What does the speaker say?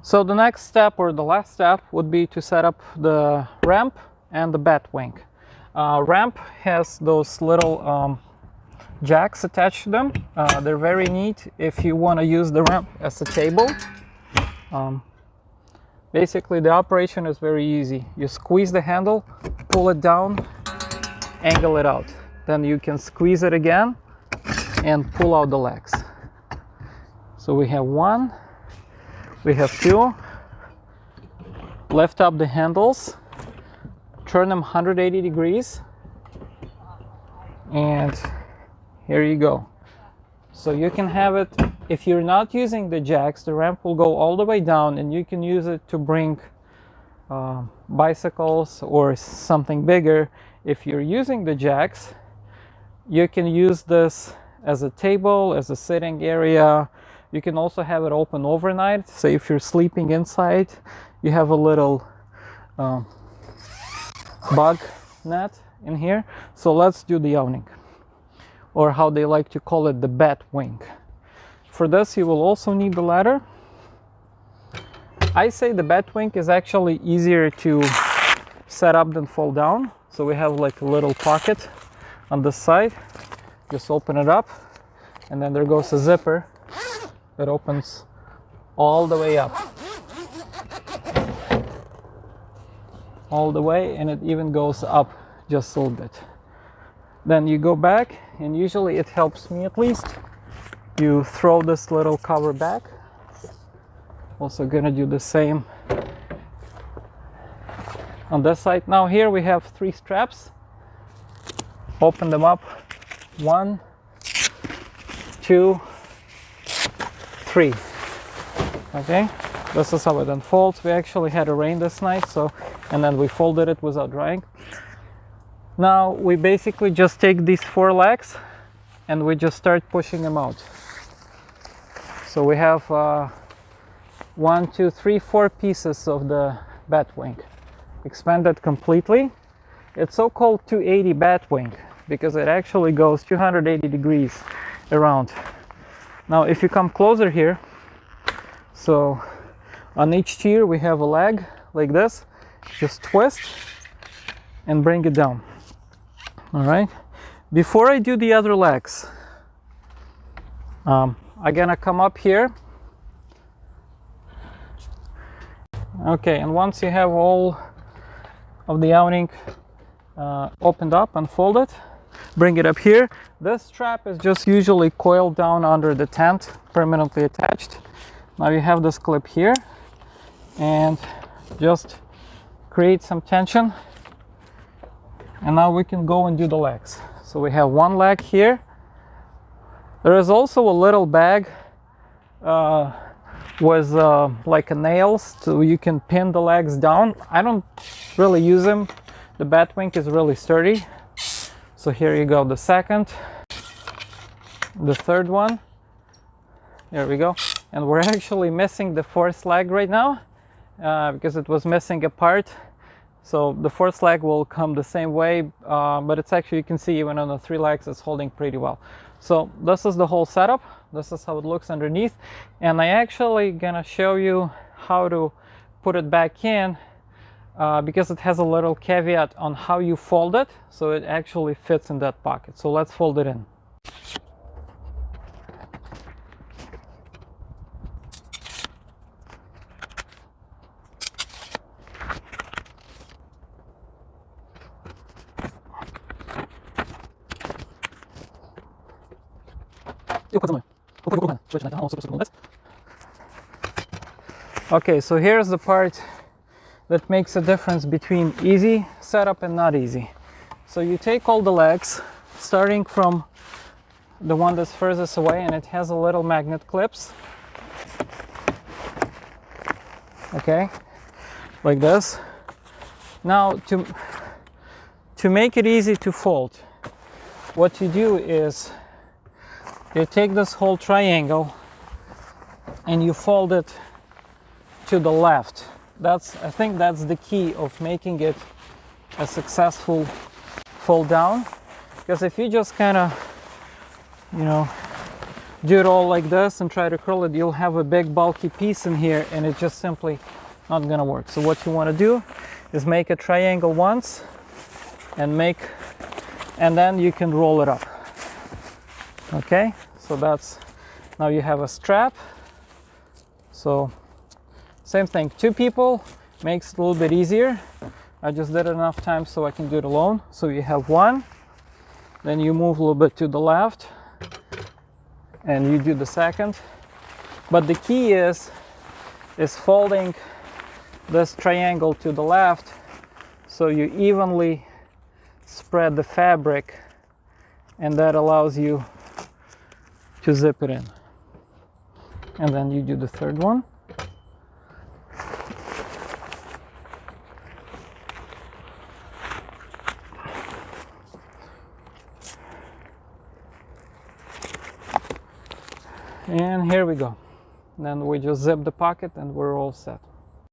So the next step, or the last step, would be to set up the ramp and the bat wing. Ramp has those little jacks attached to them. They're very neat if you want to use the ramp as a table. Basically, the operation is very easy. You squeeze the handle, pull it down, angle it out. Then you can squeeze it again and pull out the legs. So we have one, we have two. Lift up the handles, turn them 180 degrees, and here you go. So you can have it, if you're not using the jacks, the ramp will go all the way down, and you can use it to bring bicycles or something bigger. If you're using the jacks, you can use this as a table, as a sitting area. You can also have it open overnight. Say if you're sleeping inside, you have a little bug net in here. So let's do the awning, or how they like to call it, the bat wing. For this, you will also need the ladder. I say the bat wing is actually easier to set up than fold down. So we have like a little pocket on this side. Just open it up, and then there goes a zipper that opens all the way up. All the way, and it even goes up just a little bit. Then you go back, and usually it helps me at least. You throw this little cover back. Also gonna do the same on this side. Now here we have 3 straps. Open them up. 1, 2, 3. Okay, this is how it unfolds. We actually had a rain this night, and then we folded it without drying. Now we basically just take these 4 legs and we just start pushing them out. So we have 1, 2, 3, 4 pieces of the bat wing expanded completely. It's so-called 280 bat wing because it actually goes 280 degrees around. Now if you come closer here, so on each tier we have a leg like this. Just twist and bring it down. All right, before I do the other legs, I'm gonna come up here. Okay, and once you have all of the awning opened up and folded, bring it up here. This strap is just usually coiled down under the tent, permanently attached. Now you have this clip here, and just create some tension, and now we can go and do the legs. So we have 1 leg here. There is also a little bag with like a nails, so you can pin the legs down. I don't really use them. The bat wing is really sturdy. So here you go, the second, the third one. There we go. And we're actually missing the 4th leg right now because it was missing a part. So the 4th leg will come the same way, but it's actually, you can see even on the 3 legs, it's holding pretty well. So this is the whole setup. This is how it looks underneath. And I actually gonna show you how to put it back in because it has a little caveat on how you fold it, so it actually fits in that pocket. So let's fold it in. Okay, so here's the part that makes a difference between easy setup and not easy. So you take all the legs, starting from the one that's furthest away, and it has a little magnet clips. Okay, like this. Now to make it easy to fold, what you do is you take this whole triangle and you fold it to the left. I think that's the key of making it a successful fold down, because if you just kind of, do it all like this and try to curl it, you'll have a big bulky piece in here and it's just simply not gonna work. So what you want to do is make a triangle once and then you can roll it up. Okay, so that's, now you have a strap. So same thing, 2 people makes it a little bit easier. I just did it enough times so I can do it alone. So you have 1, then you move a little bit to the left and you do the second. But the key is folding this triangle to the left so you evenly spread the fabric, and that allows you to zip it in. And then you do the third one. And here we go. Then we just zip the pocket and we're all set.